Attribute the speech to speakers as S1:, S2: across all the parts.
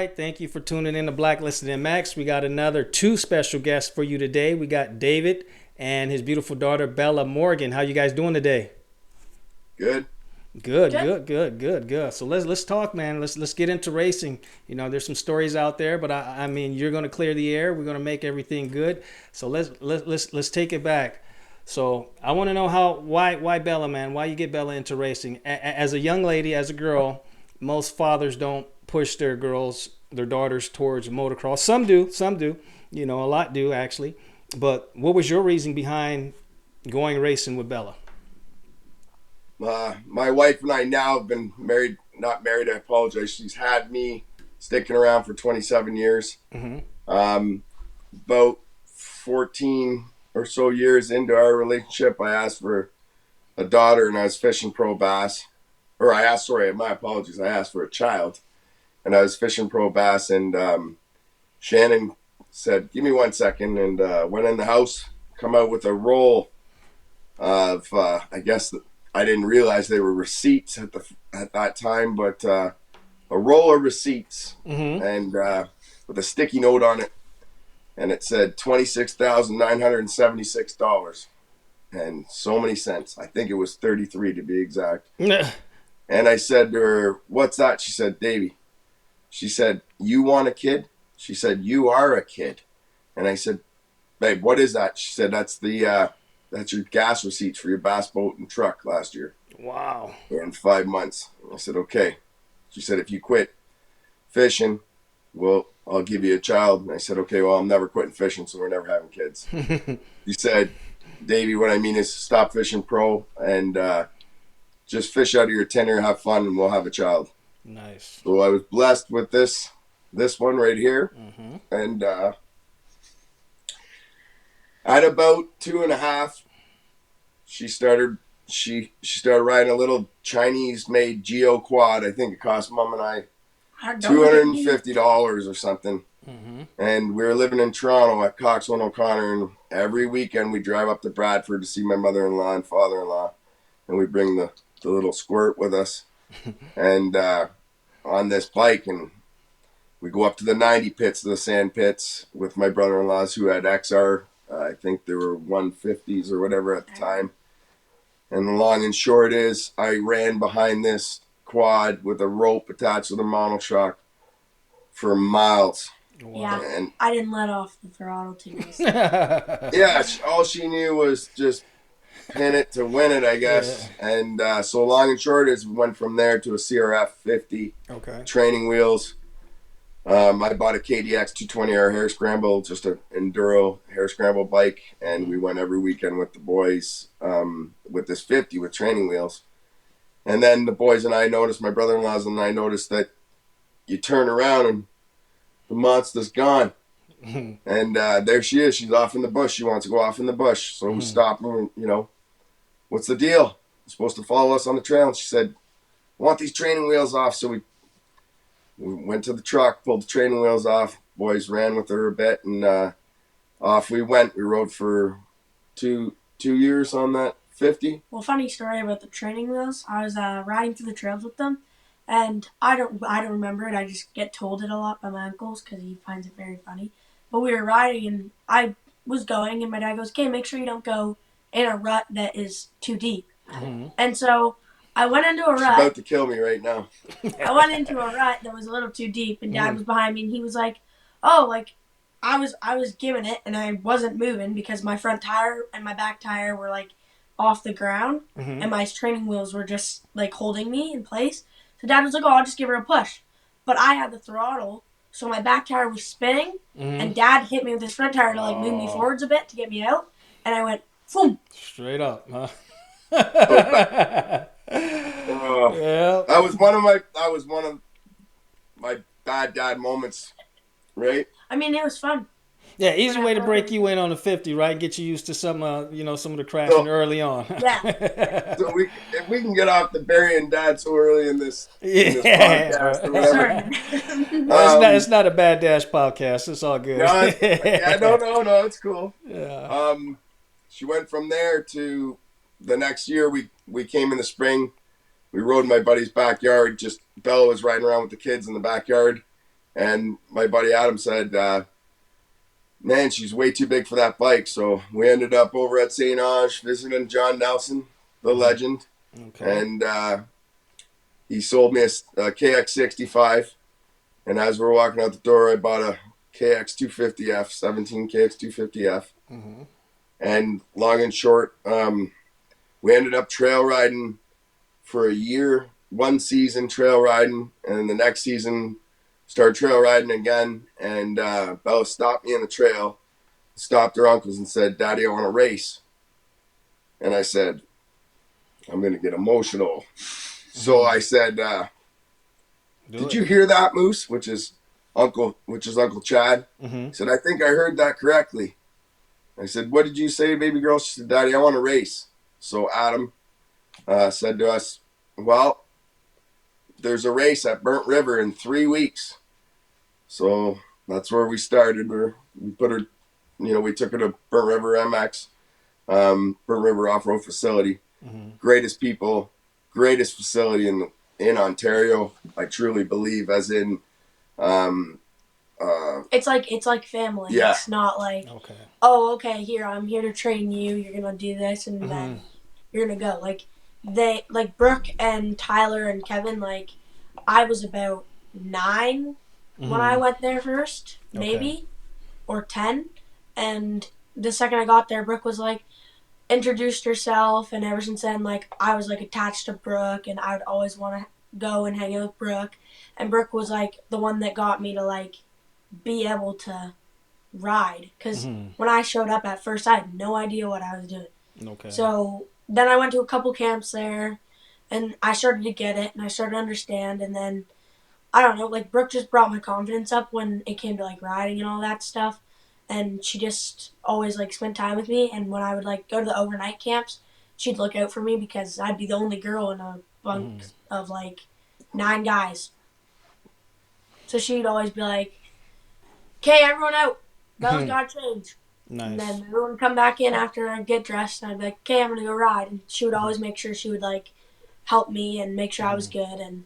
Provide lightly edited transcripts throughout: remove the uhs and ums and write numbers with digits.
S1: right. Thank you for tuning in to Blacklisted MX. We got another two special guests for you today. We got David and his beautiful daughter, Bella Morgan. How you guys doing today?
S2: Good.
S1: Good. So let's talk, man. Let's get into racing. You know, there's some stories out there, but I mean, you're gonna clear the air. We're gonna make everything good. So let's take it back. So I want to know why Bella, man? Why you get Bella into racing? As a young lady, as a girl, most fathers don't push their daughters towards motocross. Some do. You know, a lot do actually. But what was your reason behind going racing with Bella?
S2: My wife and I now have been married, not married, I apologize. She's had me sticking around for 27 years.
S1: Mm-hmm.
S2: About 14 or so years into our relationship, I asked for a daughter and I was fishing pro bass. My apologies. I asked for a child and I was fishing pro bass, and Shannon said, "Give me 1 second," and went in the house, come out with a roll of, I guess I didn't realize they were receipts at that time, but a roll of receipts,
S1: Mm-hmm.
S2: and with a sticky note on it, and it said $26,976 and so many cents. I think it was 33 to be exact. And I said to her, "What's that?" She said, "Davey." She said, "You want a kid?" She said, "You are a kid." And I said, "Babe, what is that?" She said, "That's your gas receipts for your bass boat and truck last year."
S1: Wow.
S2: In 5 months. I said, "Okay." She said, "If you quit fishing, well, I'll give you a child." And I said, "Okay, well, I'm never quitting fishing, so we're never having kids." She said, "Davey, what I mean is stop fishing pro and just fish out of your tenor, have fun, and we'll have a child."
S1: Nice.
S2: So I was blessed with this one right here.
S1: Mm-hmm.
S2: And at about 2.5, she started riding a little Chinese made Geo quad. I think it cost Mom and I $250 or something.
S1: Mm-hmm.
S2: And we were living in Toronto at Coxwell and O'Connor, and every weekend we drive up to Bradford to see my mother-in-law and father-in-law, and we bring the little squirt with us and on this bike, and we go up to the 90 pits, the sand pits, with my brother-in-laws who had XR. I think there were 150s or whatever at the time. And the long and short is, I ran behind this quad with a rope attached to the monoshock for miles.
S3: Wow. Yeah, and I didn't let off the throttle too much.
S2: Yeah, all she knew was just pin it to win it, I guess. Yeah. And so long and short is, we went from there to a CRF 50.
S1: Okay.
S2: Training wheels. I bought a KDX 220R hair scramble, just an enduro hair scramble bike, and we went every weekend with the boys with this 50 with training wheels. And then the boys and I noticed, my brother-in-laws and I noticed that you turn around and the monster's gone. And there she is. She's off in the bush. She wants to go off in the bush. So we stopped and, "What's the deal? You're supposed to follow us on the trail." And she said, "I want these training wheels off." So we went to the truck, pulled the training wheels off. Boys ran with her a bit, and off we went. We rode for two years on that 50.
S3: Well, funny story about the training wheels. I was riding through the trails with them, and I don't remember it. I just get told it a lot by my uncles because he finds it very funny. But we were riding, and I was going, and my dad goes, "Okay, make sure you don't go in a rut that is too deep."
S1: Mm-hmm.
S3: And so I went into a rut.
S2: She's about to kill me right now.
S3: I went into a rut that was a little too deep, and Dad was behind me, and he was like, "Oh, like I was giving it, and I wasn't moving because my front tire and my back tire were like off the ground, and my training wheels were just like holding me in place." So Dad was like, "Oh, I'll just give her a push," but I had the throttle, so my back tire was spinning, and Dad hit me with his front tire to like move me forwards a bit to get me out, and I went, boom,
S1: straight up, huh?
S2: Yeah. That was one of my bad dad moments, right?
S3: I mean, it was fun.
S1: Yeah, easy way to break you in on the 50, right? Get you used to some of the crashing early on.
S3: Yeah.
S2: So if we can get off the burying dad so early in this podcast or whatever.
S1: It's not a bad dash podcast. It's all good.
S2: No, it's cool.
S1: Yeah.
S2: She went from there to the next year. We came in the spring. We rode in my buddy's backyard. Just Bella was riding around with the kids in the backyard. And my buddy Adam said, man, she's way too big for that bike. So we ended up over at St. Ange visiting John Nelson, the legend.
S1: Okay.
S2: And he sold me a KX65. And as we're walking out the door, I bought a KX250F, 17 KX250F.
S1: Mm-hmm.
S2: And long and short, we ended up trail riding for a year, one season trail riding, and then the next season started trail riding again. And Bella stopped me in the trail, stopped her uncles and said, Daddy, I want to race. And I said, I'm going to get emotional. So I said, did you hear that, Moose? Which is Uncle Chad.
S1: Mm-hmm.
S2: He said, I think I heard that correctly. I said, what did you say, baby girl? She said, Daddy, I want to race. So Adam said to us, well, there's a race at Burnt River in 3 weeks. So that's where we started. We put her, we took her to Burnt River MX, Burnt River Off-Road Facility.
S1: Mm-hmm.
S2: Greatest people, greatest facility in Ontario. I truly believe, as in,
S3: it's like family.
S2: Yeah.
S3: It's not like,
S1: Okay.
S3: oh, okay, I'm here to train you. You're gonna do this, and then you're gonna go. Like Brooke and Tyler and Kevin. Like, I was about 9 when I went there first, maybe, or 10. And the second I got there, Brooke was like, introduced herself, and ever since then, like, I was like attached to Brooke, and I would always want to go and hang out with Brooke. And Brooke was like the one that got me to like be able to ride, because when I showed up at first, I had no idea what I was doing.
S1: Okay.
S3: So then I went to a couple camps there, and I started to get it, and I started to understand, and then I don't know, like Brooke just brought my confidence up when it came to like riding and all that stuff, and she just always like spent time with me. And when I would like go to the overnight camps, she'd look out for me because I'd be the only girl in a bunk of like 9 guys. So she'd always be like, "Okay, everyone out. Bella's got to change."
S1: Nice.
S3: And then everyone would come back in after I'd get dressed, and I'd be like, "Okay, I'm gonna go ride." And she would always make sure she would like help me and make sure I was good, and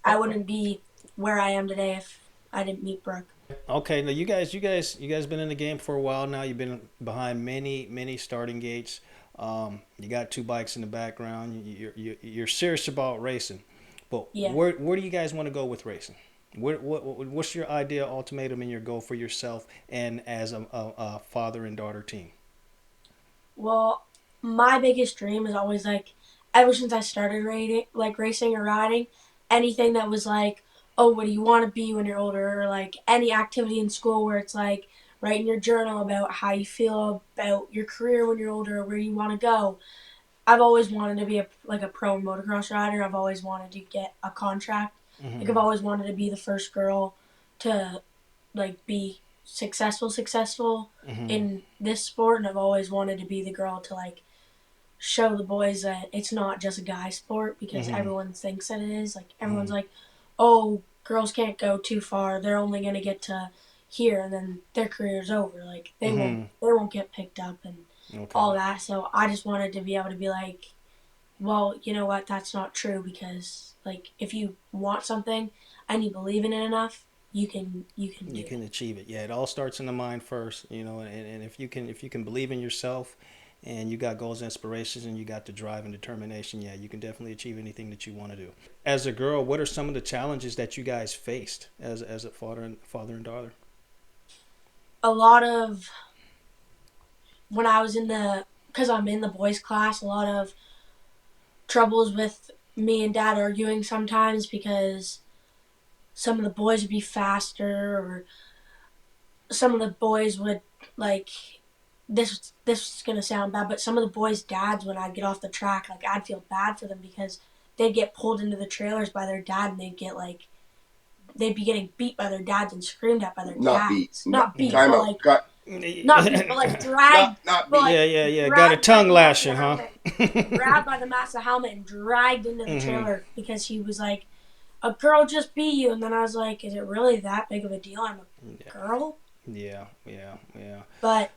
S3: I wouldn't be where I am today if I didn't meet Brooke.
S1: Okay, now you guys been in the game for a while now. You've been behind many starting gates. You got 2 bikes in the background. You're serious about racing, but
S3: Yeah.
S1: where do you guys want to go with racing? What's your idea, ultimatum, and your goal for yourself and as a father and daughter team?
S3: Well, my biggest dream is always like, ever since I started racing or riding, anything that was like, oh, what do you want to be when you're older, or like any activity in school where it's like writing your journal about how you feel about your career when you're older, where you want to go. I've always wanted to be a pro motocross rider. I've always wanted to get a contract. Like, I've always wanted to be the first girl to like be successful in this sport, and I've always wanted to be the girl to like show the boys that it's not just a guy sport, because everyone thinks that it is. Like, everyone's like, oh, girls can't go too far. They're only gonna get to here, and then their career's over. Like, they won't get picked up and all that. So I just wanted to be able to be like, well, you know what? That's not true, because like, if you want something and you believe in it enough, you can
S1: achieve it. Yeah, it all starts in the mind first, and if you can believe in yourself, and you got goals and aspirations, and you got the drive and determination, yeah, you can definitely achieve anything that you want to do. As a girl, what are some of the challenges that you guys faced as a father and daughter?
S3: A lot of, when I was because I'm in the boys class, a lot of troubles with me and Dad arguing sometimes, because some of the boys would be faster, or some of the boys would like, this is gonna sound bad, but some of the boys' dads, when I'd get off the track, like, I'd feel bad for them, because they'd get pulled into the trailers by their dad, and they'd be getting beat by their dads and screamed at by their dads. Not beat, but like dragged.
S2: Not beat.
S1: Yeah. Got a tongue lashing, huh?
S3: Grabbed by the massive helmet and dragged into the trailer, because he was like, a girl just beat you. And then I was like, is it really that big of a deal? I'm a girl?
S1: Yeah.
S3: But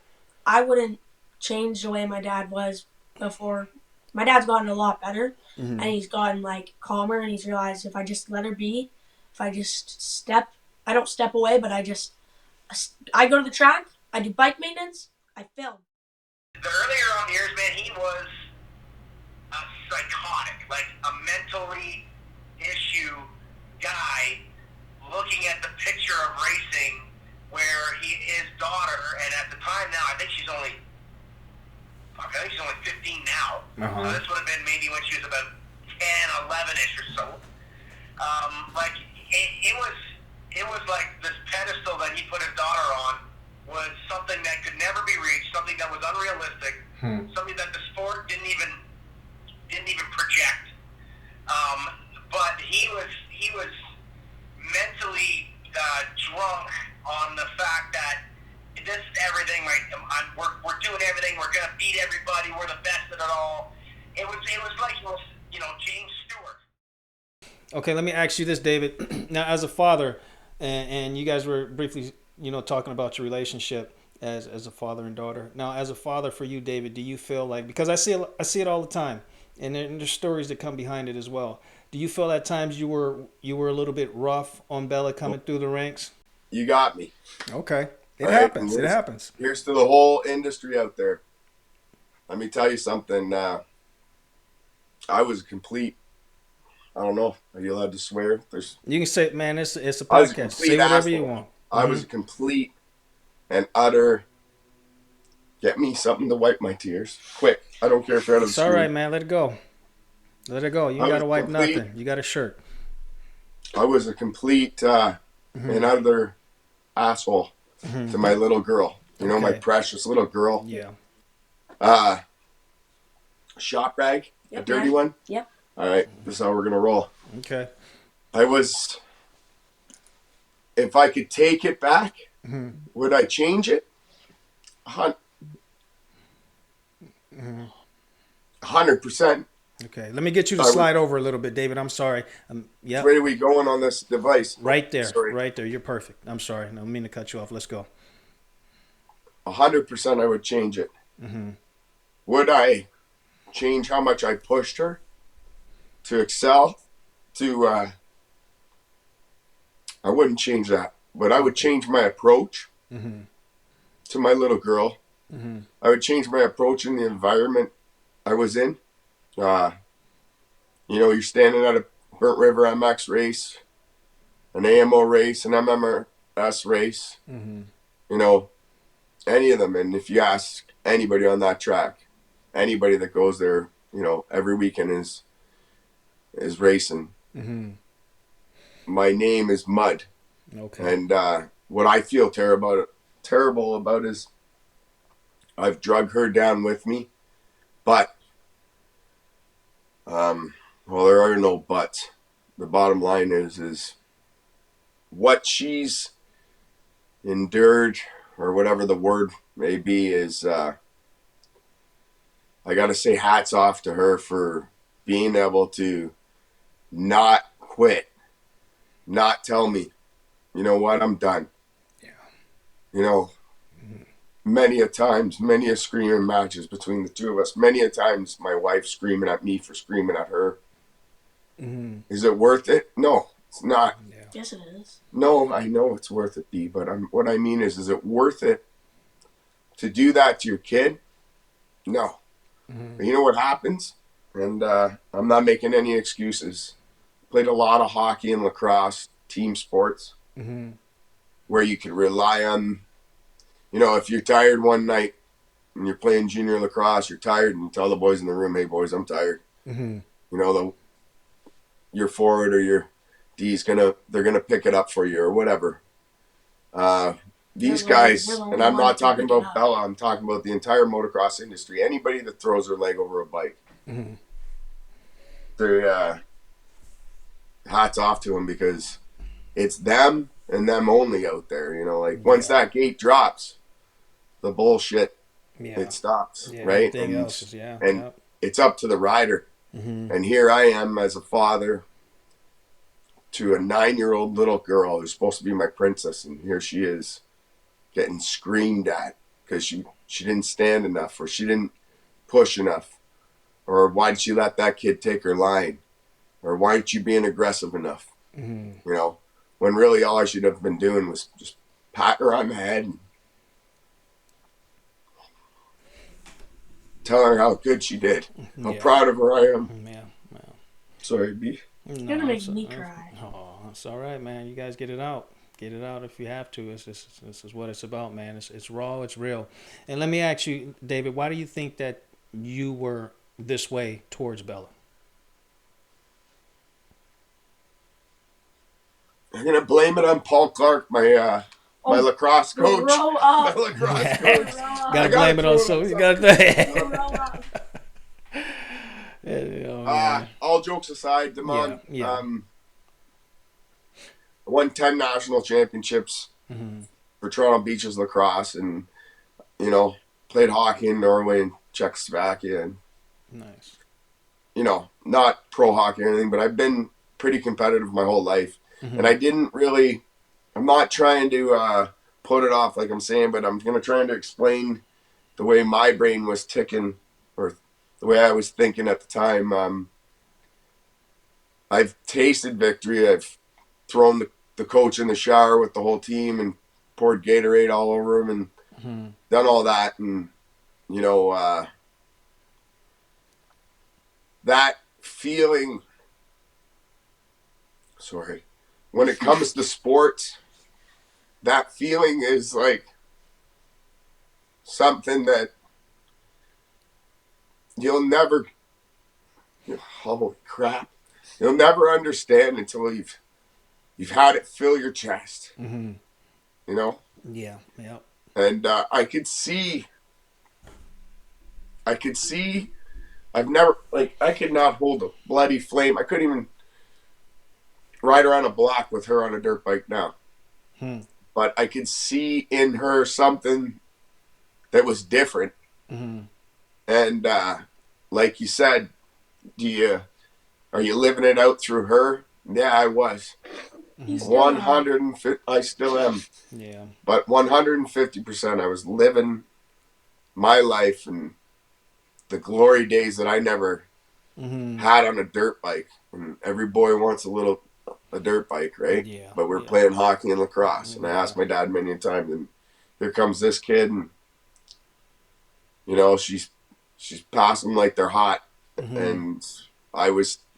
S3: I wouldn't change the way my dad was before. My dad's gotten a lot better, and he's gotten like calmer, and he's realized if I just let her be, if I just step I don't step away, but I go to the track, I do bike maintenance, I film.
S4: The earlier on years, man, he was a psychotic, like a mentally issue guy looking at the picture of racing where his daughter, and at the time now, I think she's only 15 now. This would have been maybe when she was about 10, 11-ish or so. Like, it was like this pedestal that he put his daughter on was something that could never be reached, something that was unrealistic, something that the sport didn't even project. But he was mentally drunk on the fact that this is everything. Right, we're doing everything. We're gonna beat everybody. We're the best at it all. It was like he was, James Stewart.
S1: Okay, let me ask you this, David. Now, as a father, and you guys were briefly, talking about your relationship as a father and daughter. Now, as a father for you, David, do you feel like, because I see it all the time, and there's stories that come behind it as well. Do you feel at times you were a little bit rough on Bella coming through the ranks?
S2: You got me.
S1: Okay, it
S2: All
S1: happens.
S2: Right,
S1: it happens.
S2: Here's to the whole industry out there. Let me tell you something. I was a complete. I don't know. Are you allowed to swear?
S1: You can say, man, it's a
S2: I was a
S1: podcast.
S2: complete
S1: Say whatever
S2: asshole.
S1: you want.
S2: I was a complete and utter. Get me something to wipe my tears. Quick. I don't care if you're out of the
S1: It's all right, man. Let it go. Let it go. You got to wipe nothing. You got a shirt.
S2: I was a complete and utter asshole to my little girl. My precious little girl.
S1: Yeah.
S2: Shop rag,
S3: Yep,
S2: a dirty
S3: man.
S2: one.
S3: Yep.
S2: All right, this is how we're gonna roll.
S1: Okay.
S2: If I could take it back, would I change it? 100%.
S1: Okay. Let me get you to slide over a little bit, David. I'm sorry. Yeah.
S2: Where are we going on this device?
S1: Right there.
S2: Sorry.
S1: Right there. You're perfect. I'm sorry. I don't mean to cut you off. Let's go.
S2: 100% I would change it. Would I change how much I pushed her to excel? I wouldn't change that, but I would change my approach to my little girl. I would change my approach in the environment I was in. You're standing at a Burnt River MX race, an AMO race, an MMRS race, any of them. And if you ask anybody on that track, anybody that goes there, every weekend is racing. My name is Mud.
S1: Okay.
S2: And what I feel terrible about is I've drug her down with me, but there are no buts. The bottom line is what she's endured, or whatever the word may be, is I got to say hats off to her for being able to not quit, not tell me, you know what, I'm done. Yeah. Many a times, many a screaming matches between the two of us. Many a times my wife screaming at me for screaming at her. Is it worth it? No, it's not.
S1: Yeah.
S3: Yes, it is.
S2: No, I know it's worth it, B, but what I mean is it worth it to do that to your kid? No. But you know what happens? And I'm not making any excuses. Played a lot of hockey and lacrosse, team sports, where you could rely on, if you're tired one night and you're playing junior lacrosse, you're tired, and you tell the boys in the room, hey, boys, I'm tired. Your forward or your D's they're gonna pick it up for you or whatever. These guys, and I'm not talking about Bella, I'm talking about the entire motocross industry. Anybody that throws their leg over a bike, they're hats off to them, because it's them and them only out there. Once that gate drops, the bullshit it stops, right? And it's up to the rider. And here I am as a father to a 9-year-old little girl who's supposed to be my princess, and here she is getting screamed at because she didn't stand enough, or she didn't push enough, or why did she let that kid take her line, or why aren't you being aggressive enough? when really all I should have been doing was just pat her on the head and tell her how good she did, how proud of her I am.
S1: Yeah.
S2: Sorry, B.
S3: You're gonna make me cry.
S1: Oh, it's all right, man. You guys get it out. Get it out if you have to. This is what it's about, man. It's raw. It's real. And let me ask you, David, why do you think that you were this way towards Bella?
S2: I'm gonna blame it on Paul Clark, my lacrosse coach.
S3: Grow up.
S2: My lacrosse coach.
S1: Gotta blame it on so. You gotta.
S3: Grow up.
S2: All jokes aside, Damon,
S1: Yeah.
S2: I won 10 national championships for Toronto Beaches lacrosse, and played hockey in Norway and Czechoslovakia, and
S1: Nice.
S2: not pro hockey or anything, but I've been pretty competitive my whole life, and I'm not trying to put it off like I'm saying, but I'm gonna try to explain the way my brain was ticking, or the way I was thinking at the time. I've tasted victory. I've thrown the coach in the shower with the whole team and poured Gatorade all over him and done all that. And, that feeling, when it comes to sports, that feeling is like something that you'll never, holy crap, you'll never understand until you've had it fill your chest,
S1: Yeah. Yep.
S2: And I could see, I could not hold a bloody flame. I couldn't even ride around a block with her on a dirt bike now. But I could see in her something that was different. And like you said, are you living it out through her? Yeah, I was. 150. I still am.
S1: Yeah.
S2: But 150%, I was living my life and the glory days that I never had on a dirt bike. And every boy wants a dirt bike, right?
S1: Yeah.
S2: But we're playing hockey and lacrosse, and I asked my dad many times, and here comes this kid, and she's passing like they're hot, and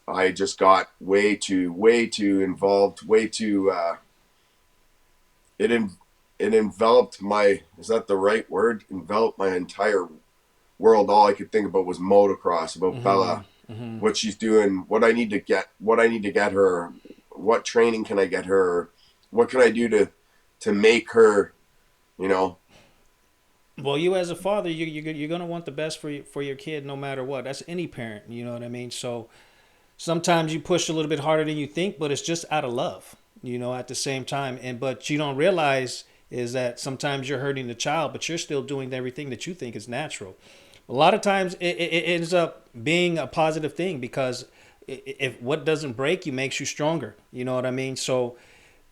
S2: I just got way too involved, way too. It enveloped my. Is that the right word? Enveloped my entire world. All I could think about was motocross, about Bella, what she's doing, what I need to get her, what training can I get her, what can I do to make her,
S1: Well, you as a father, you're gonna want the best for your kid, no matter what. That's any parent, you know what I mean. So sometimes you push a little bit harder than you think, but it's just out of love, at the same time. But you don't realize is that sometimes you're hurting the child, but you're still doing everything that you think is natural. A lot of times it ends up being a positive thing, because if what doesn't break you makes you stronger. You know what I mean? So,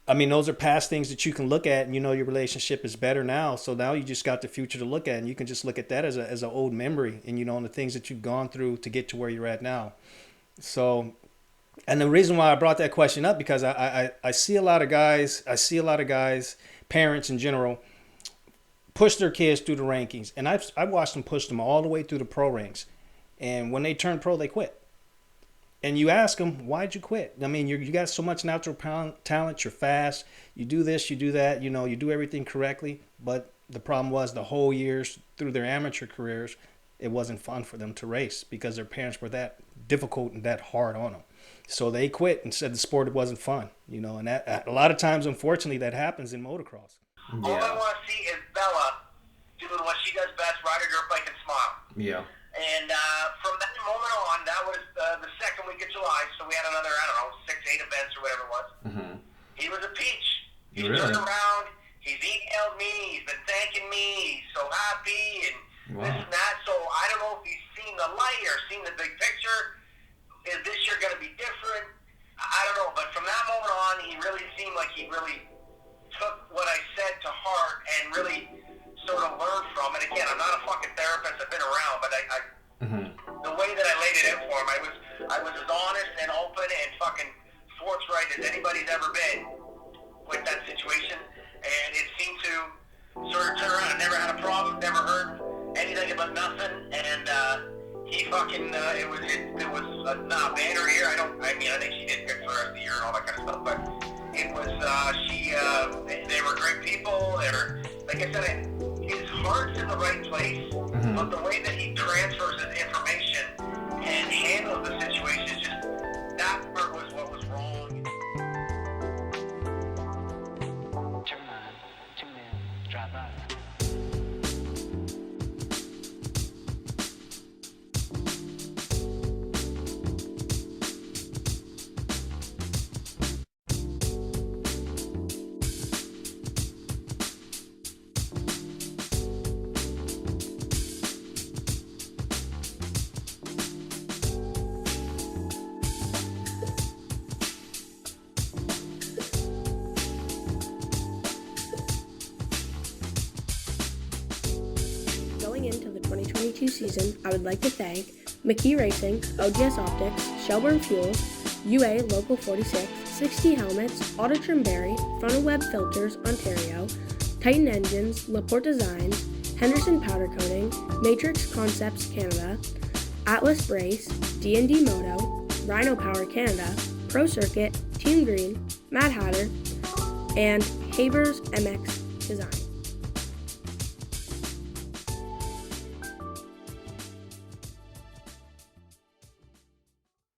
S1: those are past things that you can look at, and your relationship is better now. So now you just got the future to look at, and you can just look at that as an old memory, and and the things that you've gone through to get to where you're at now. So, and the reason why I brought that question up, because I see a lot of guys, parents in general, push their kids through the rankings, and I've watched them push them all the way through the pro ranks, and when they turn pro, they quit. And you ask them, why'd you quit? You got so much natural talent. You're fast. You do this, you do that. You do everything correctly. But the problem was the whole years through their amateur careers, it wasn't fun for them to race because their parents were that difficult and that hard on them. So they quit and said the sport wasn't fun. And that a lot of times, unfortunately, that happens in motocross.
S4: All I want to see is Bella doing what she does best, ride her dirt bike and smile.
S5: Yeah.
S4: And from that moment on, that was the second week of July, so we had another, 6, 8 events or whatever it was. He was a peach. He's turned around. He's emailed me. He's been thanking me. He's so happy and this and that. So I don't know if he's seen the light or seen the big picture. Is this year going to be different? I don't know. But from that moment on, he really seemed like he really took what I said to heart and really sort of learned from it. Again, I'm not a fucking therapist. I've been around, but the way that I laid it out for him, I was as honest and open and fucking forthright as anybody's ever been. with that situation, and it seemed to sort of turn around. I never had a problem, never heard anything about nothing, and he fucking it was not a man or year. I think she did good for the rest of the year and all that kind of stuff, but it was they were great people. They were, like I said, his heart's in the right place, but the way that he transfers his information and handles the situation is just, that part was what was wrong.
S5: Turn on, tune in, drop out.
S6: Going into the 2022 season, I would like to thank McKee Racing, OGS Optics, Shelburne Fuels, UA Local 46, 60 Helmets, Autotrim Berry, Frontal Web Filters, Ontario, Titan Engines, Laporte Designs, Henderson Powder Coating, Matrix Concepts Canada, Atlas Brace, D&D Moto, Rhino Power Canada, Pro Circuit, Team Green, Mad Hatter, and Havers MX Design.